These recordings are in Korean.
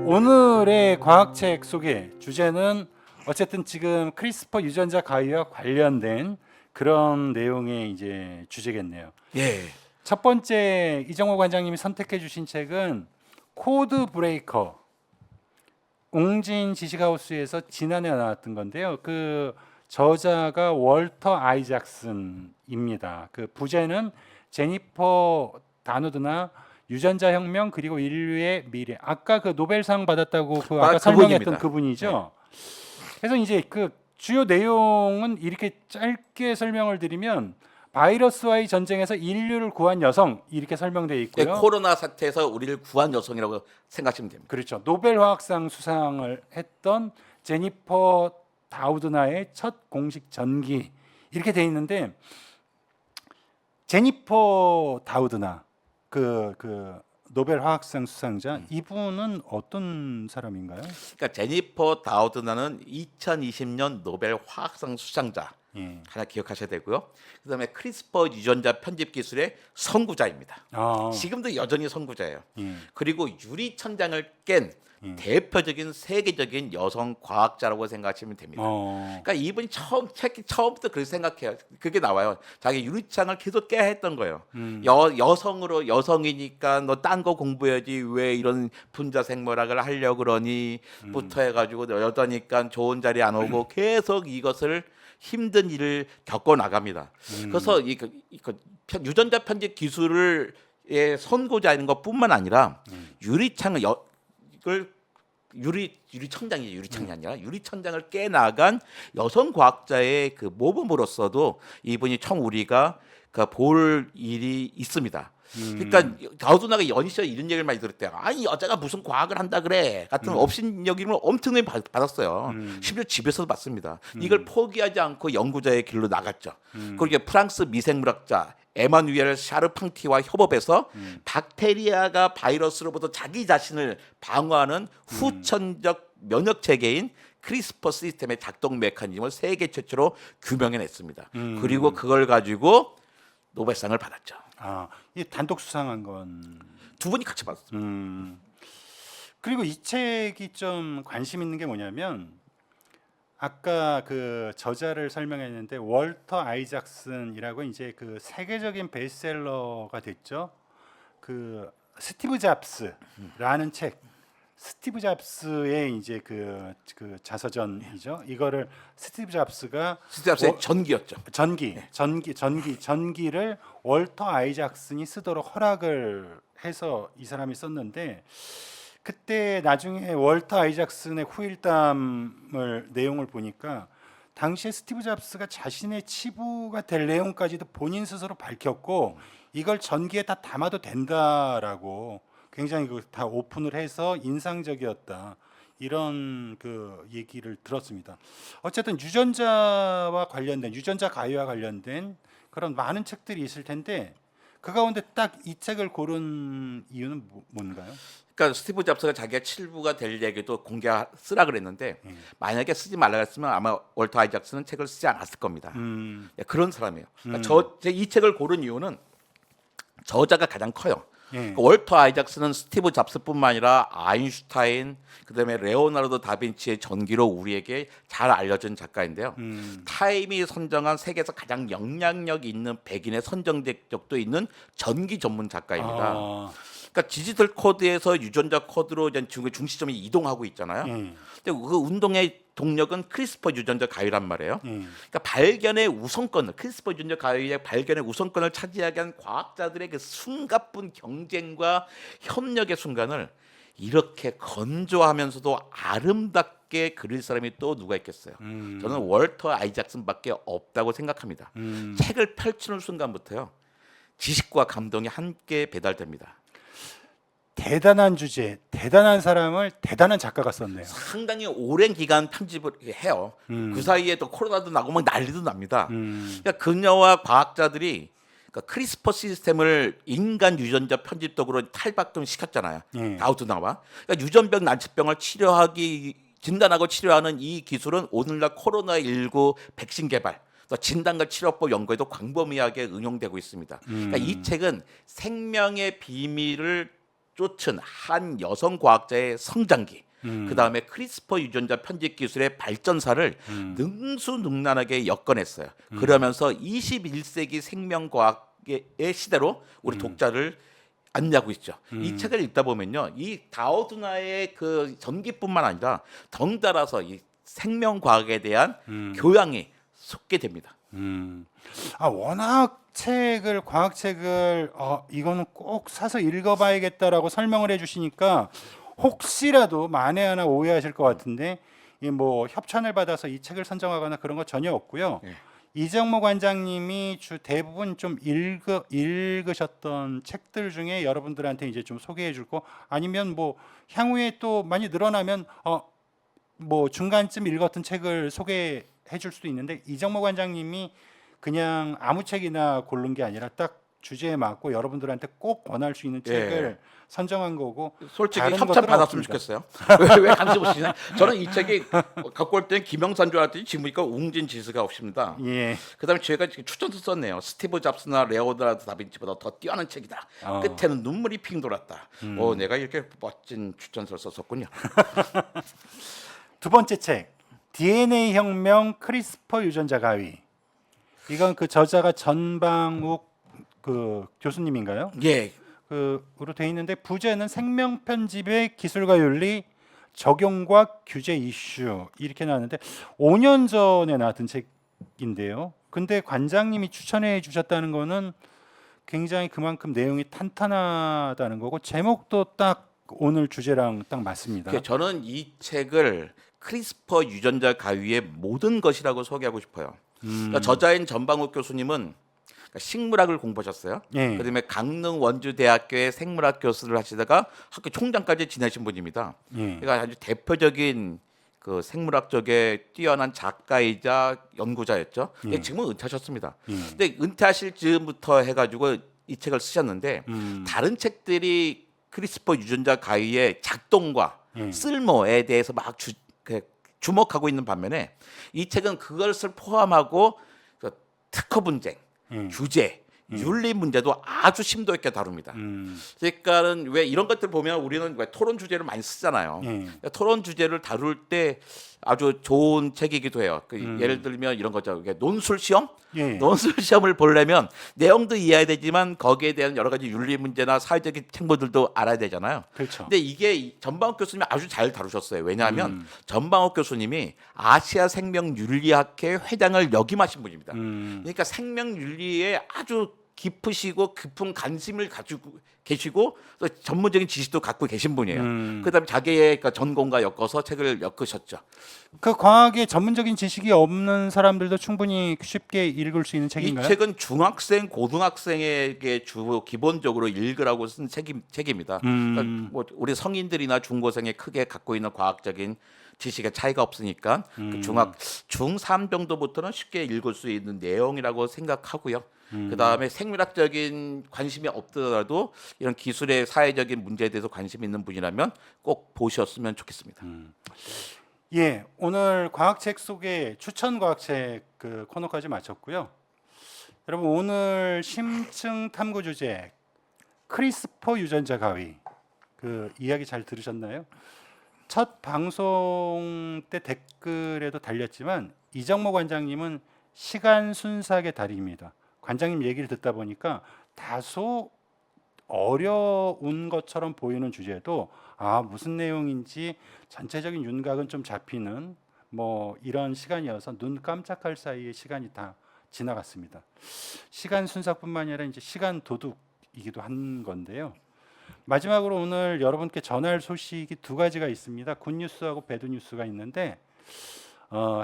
오늘의 과학책 소개 주제는 어쨌든 지금 크리스퍼 유전자 가위와 관련된 그런 내용의 이제 주제겠네요. 예. 첫 번째 이정호 관장님이 선택해 주신 책은 코드 브레이커, 웅진 지식하우스에서 지난해 나왔던 건데요. 그 저자가 월터 아이작슨입니다. 그 부제는 제니퍼 다누드나 유전자 혁명 그리고 인류의 미래. 아까 그 노벨상 받았다고 그 아까 설명했던 그분입니다. 그분이죠. 그래서 이제 그 주요 내용은 이렇게 짧게 설명을 드리면 바이러스와의 전쟁에서 인류를 구한 여성 이렇게 설명되어 예, 있고요. 코로나 사태에서 우리를 구한 여성이라고 생각하시면 됩니다. 그렇죠. 노벨 화학상 수상을 했던 제니퍼 다우드나의 첫 공식 전기 이렇게 돼 있는데 제니퍼 다우드나 그 노벨 화학상 수상자 이분은 어떤 사람인가요? 그러니까 제니퍼 다우드나는 2020년 노벨 화학상 수상자 예. 하나 기억하셔야 되고요. 그다음에 크리스퍼 유전자 편집 기술의 선구자입니다. 아, 지금도 여전히 선구자예요. 예. 그리고 유리 천장을 깬 대표적인 세계적인 여성 과학자라고 생각하시면 됩니다. 그러니까 이분이 처음부터 그렇게 생각해요. 그게 나와요. 자기 유리창을 계속 깨야 했던 거예요. 여성으로 여성이니까 너 딴 거 공부해야지 왜 이런 분자 생물학을 하려고 그러니?부터 해가지고 여자니까 좋은 자리 안 오고 계속 이것을 힘든 일을 겪어 나갑니다. 그래서 유전자 편집 기술을 선구자인 것뿐만 아니라 유리창을 유리천장이죠. 유리창이 아니라 유리천장을 깨나간 여성 과학자의 그 모범으로서도 이분이 총 우리가 볼 일이 있습니다. 그러니까 다우드나가 연희 씨가 이런 얘기를 많이 들었대요. 아니 여자가 무슨 과학을 한다 그래 같은 업신여김을 엄청나게 받았어요. 심지어 집에서도 받습니다. 이걸 포기하지 않고 연구자의 길로 나갔죠. 그리고 프랑스 미생물학자 에마누엘 샤르팡티와 협업해서 박테리아가 바이러스로부터 자기 자신을 방어하는 후천적 면역 체계인 크리스퍼 시스템의 작동 메커니즘을 세계 최초로 규명해냈습니다. 그리고 그걸 가지고 노벨상을 받았죠. 아, 이 단독 수상한 건. 두 분이 같이 받았어요. 그리고 이 책이 좀 관심 있는 게 뭐냐면 아까 그 저자를 설명했는데 월터 아이작슨이라고 이제 그 세계적인 베스트셀러가 됐죠. 그 스티브 잡스라는 책. 스티브 잡스의 이제 그 자서전이죠. 이거를 스티브 잡스가 스티브의 전기였죠. 전기를 월터 아이작슨이 쓰도록 허락을 해서 이 사람이 썼는데 그때 나중에 월터 아이작슨의 후일담을 내용을 보니까 당시에 스티브 잡스가 자신의 치부가 될 내용까지도 본인 스스로 밝혔고 이걸 전기에 다 담아도 된다라고 굉장히 다 오픈을 해서 인상적이었다. 이런 그 얘기를 들었습니다. 어쨌든 유전자와 관련된 유전자 가위와 관련된 그런 많은 책들이 있을 텐데 그 가운데 딱 이 책을 고른 이유는 뭔가요? 그러니까 스티브 잡스가 자기가 칠부가 될 얘기도 쓰라 그랬는데 만약에 쓰지 말라 그랬으면 아마 월터 아이작슨은 책을 쓰지 않았을 겁니다. 그런 사람이에요. 그러니까 이 책을 고른 이유는 저자가 가장 커요. 월터 아이작슨은 스티브 잡스뿐만 아니라 아인슈타인, 그다음에 레오나르도 다빈치의 전기로 우리에게 잘 알려진 작가인데요. 타임이 선정한 세계에서 가장 영향력 있는 100인에 선정된 적도 있는 전기 전문 작가입니다. 그러니까 디지털 코드에서 유전자 코드로 중시점이 이동하고 있잖아요. 근데 그 운동의 동력은 크리스퍼 유전자 가위란 말이에요. 그러니까 발견의 우선권을 크리스퍼 유전자 가위의 발견의 우선권을 차지하게 한 과학자들의 그 숨가쁜 경쟁과 협력의 순간을 이렇게 건조하면서도 아름답게 그릴 사람이 또 누가 있겠어요. 저는 월터 아이작슨밖에 없다고 생각합니다. 책을 펼치는 순간부터요. 지식과 감동이 함께 배달됩니다. 대단한 주제, 대단한 사람을 대단한 작가가 썼네요. 상당히 오랜 기간 편집을 해요. 그 사이에 또 코로나도 나고 막 난리도 납니다. 그러니까 그녀와 과학자들이 크리스퍼 시스템을 인간 유전자 편집독으로 탈바꿈 시켰잖아요. 다우드나와 그러니까 유전병 난치병을 진단하고 치료하는 이 기술은 오늘날 코로나19 백신 개발 또 진단과 치료법 연구에도 광범위하게 응용되고 있습니다. 그러니까 이 책은 생명의 비밀을 쫓은 한 여성 과학자의 성장기, 그 다음에 크리스퍼 유전자 편집 기술의 발전사를 능수능란하게 엮어냈어요. 그러면서 21세기 생명과학의 시대로 우리 독자를 안내하고 있죠. 이 책을 읽다 보면요, 이 다오드나의 그 전기뿐만 아니라 덩달아서 이 생명과학에 대한 교양이 솟게 됩니다. 워낙 과학책을 이거는 꼭 사서 읽어봐야겠다라고 설명을 해주시니까 혹시라도 만에 하나 오해하실 것 같은데 이 뭐 협찬을 받아서 이 책을 선정하거나 그런 거 전혀 없고요. 네. 이정모 관장님이 대부분 좀 읽으셨던 책들 중에 여러분들한테 이제 좀 소개해 줄 거 아니면 뭐 향후에 또 많이 늘어나면 뭐 중간쯤 읽었던 책을 소개해 줄 수도 있는데 이정모 관장님이 그냥 아무 책이나 고른 게 아니라 딱 주제에 맞고 여러분들한테 꼭 권할 수 있는 책을 선정한 거고 솔직히 다른 협찬 것들은 받았으면 없습니다. 좋겠어요. 왜 감시 보시나요? 저는 이 책이 갖고 올 때는 김영사인 줄 알았더니 지금 보니까 웅진 지수가 없습니다. 그다음에 제가 추천서 썼네요. 스티브 잡스나 레오나르도 다빈치보다 더 뛰어난 책이다. 끝에는 눈물이 핑 돌았다. 내가 이렇게 멋진 추천서를 썼었군요. 두 번째 책 DNA 혁명 크리스퍼 유전자 가위. 이건 그 저자가 전방욱 그 교수님인가요? 예. 그로 돼 있는데 부제는 생명 편집의 기술과 윤리 적용과 규제 이슈 이렇게 나왔는데 5년 전에 나왔던 책인데요. 근데 관장님이 추천해 주셨다는 거는 굉장히 그만큼 내용이 탄탄하다는 거고 제목도 딱 오늘 주제랑 딱 맞습니다. 저는 이 책을 크리스퍼 유전자 가위의 모든 것이라고 소개하고 싶어요. 그러니까 저자인 전방욱 교수님은 식물학을 공부하셨어요. 예. 그다음에 강릉 원주대학교의 생물학 교수를 하시다가 학교 총장까지 지내신 분입니다. 예. 그러니까 아주 대표적인 그 생물학 쪽에 뛰어난 작가이자 연구자였죠. 근데 지금은 은퇴하셨습니다. 근데 은퇴하실 즈음부터 해가지고 이 책을 쓰셨는데 다른 책들이 크리스퍼 유전자 가위의 작동과 쓸모에 대해서 막 주목하고 있는 반면에 이 책은 그것을 포함하고 그 특허 분쟁, 규제, 윤리 문제도 아주 심도 있게 다룹니다. 그러니까는 왜 이런 것들 보면 우리는 왜 토론 주제를 많이 쓰잖아요. 그러니까 토론 주제를 다룰 때 아주 좋은 책이기도 해요. 예를 들면 이런 거죠. 논술 시험, 논술 시험을 보려면 내용도 이해해야 되지만 거기에 대한 여러 가지 윤리 문제나 사회적인 책무들도 알아야 되잖아요. 그렇죠. 근데 이게 전방욱 교수님이 아주 잘 다루셨어요. 왜냐하면 전방욱 교수님이 아시아 생명윤리학회 회장을 역임하신 분입니다. 그러니까 생명윤리에 아주 깊으시고 깊은 관심을 가지고 계시고 또 전문적인 지식도 갖고 계신 분이에요. 그다음에 자기의 전공과 엮어서 책을 엮으셨죠. 그 과학에 전문적인 지식이 없는 사람들도 충분히 쉽게 읽을 수 있는 책인가요? 이 책은 중학생, 고등학생에게 기본적으로 읽으라고 쓴 책입니다. 그러니까 뭐 우리 성인들이나 중고생이 크게 갖고 있는 과학적인 지식의 차이가 없으니까 그 중3 정도부터는 쉽게 읽을 수 있는 내용이라고 생각하고요. 그 다음에 생물학적인 관심이 없더라도 이런 기술의 사회적인 문제에 대해서 관심 있는 분이라면 꼭 보셨으면 좋겠습니다. 예, 오늘 과학책 소개 추천 과학책 그 코너까지 마쳤고요. 여러분 오늘 심층 탐구 주제 크리스퍼 유전자 가위 그 이야기 잘 들으셨나요? 첫 방송 때 댓글에도 달렸지만 이정모 관장님은 시간 순삭의 달인입니다. 관장님 얘기를 듣다 보니까 다소 어려운 것처럼 보이는 주제도 무슨 내용인지 전체적인 윤곽은 좀 잡히는 뭐 이런 시간이어서 눈 깜짝할 사이에 시간이 다 지나갔습니다. 시간 순삭뿐만 아니라 이제 시간 도둑이기도 한 건데요. 마지막으로 오늘 여러분께 전할 소식이 두 가지가 있습니다. 굿뉴스하고 배드뉴스가 있는데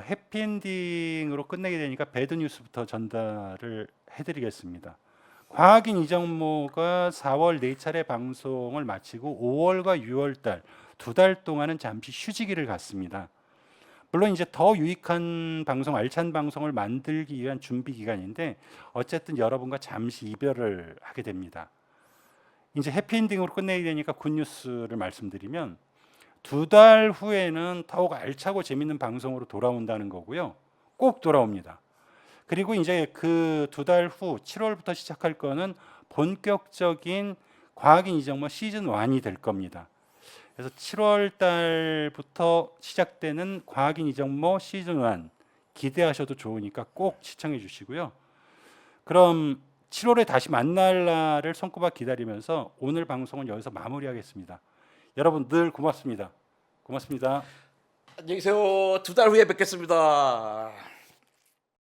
해피엔딩으로 끝내게 되니까 배드뉴스부터 전달을 해드리겠습니다. 과학인 이정모가 4월 4차례 방송을 마치고 5월과 6월 두 달 동안은 잠시 휴지기를 갖습니다. 물론 이제 더 유익한 방송, 알찬 방송을 만들기 위한 준비 기간인데 어쨌든 여러분과 잠시 이별을 하게 됩니다. 이제 해피엔딩으로 끝내게 되니까 굿뉴스를 말씀드리면 두 달 후에는 더욱 알차고 재밌는 방송으로 돌아온다는 거고요. 꼭 돌아옵니다. 그리고 이제 그 두 달 후 7월부터 시작할 거는 본격적인 과학인 이정모 시즌 1이 될 겁니다. 그래서 7월 달부터 시작되는 과학인 이정모 시즌 1 기대하셔도 좋으니까 꼭 시청해 주시고요. 그럼 7월에 다시 만날 날을 손꼽아 기다리면서 오늘 방송은 여기서 마무리하겠습니다. 여러분 늘 고맙습니다. 고맙습니다. 안녕히 계세요. 2달 후에 뵙겠습니다.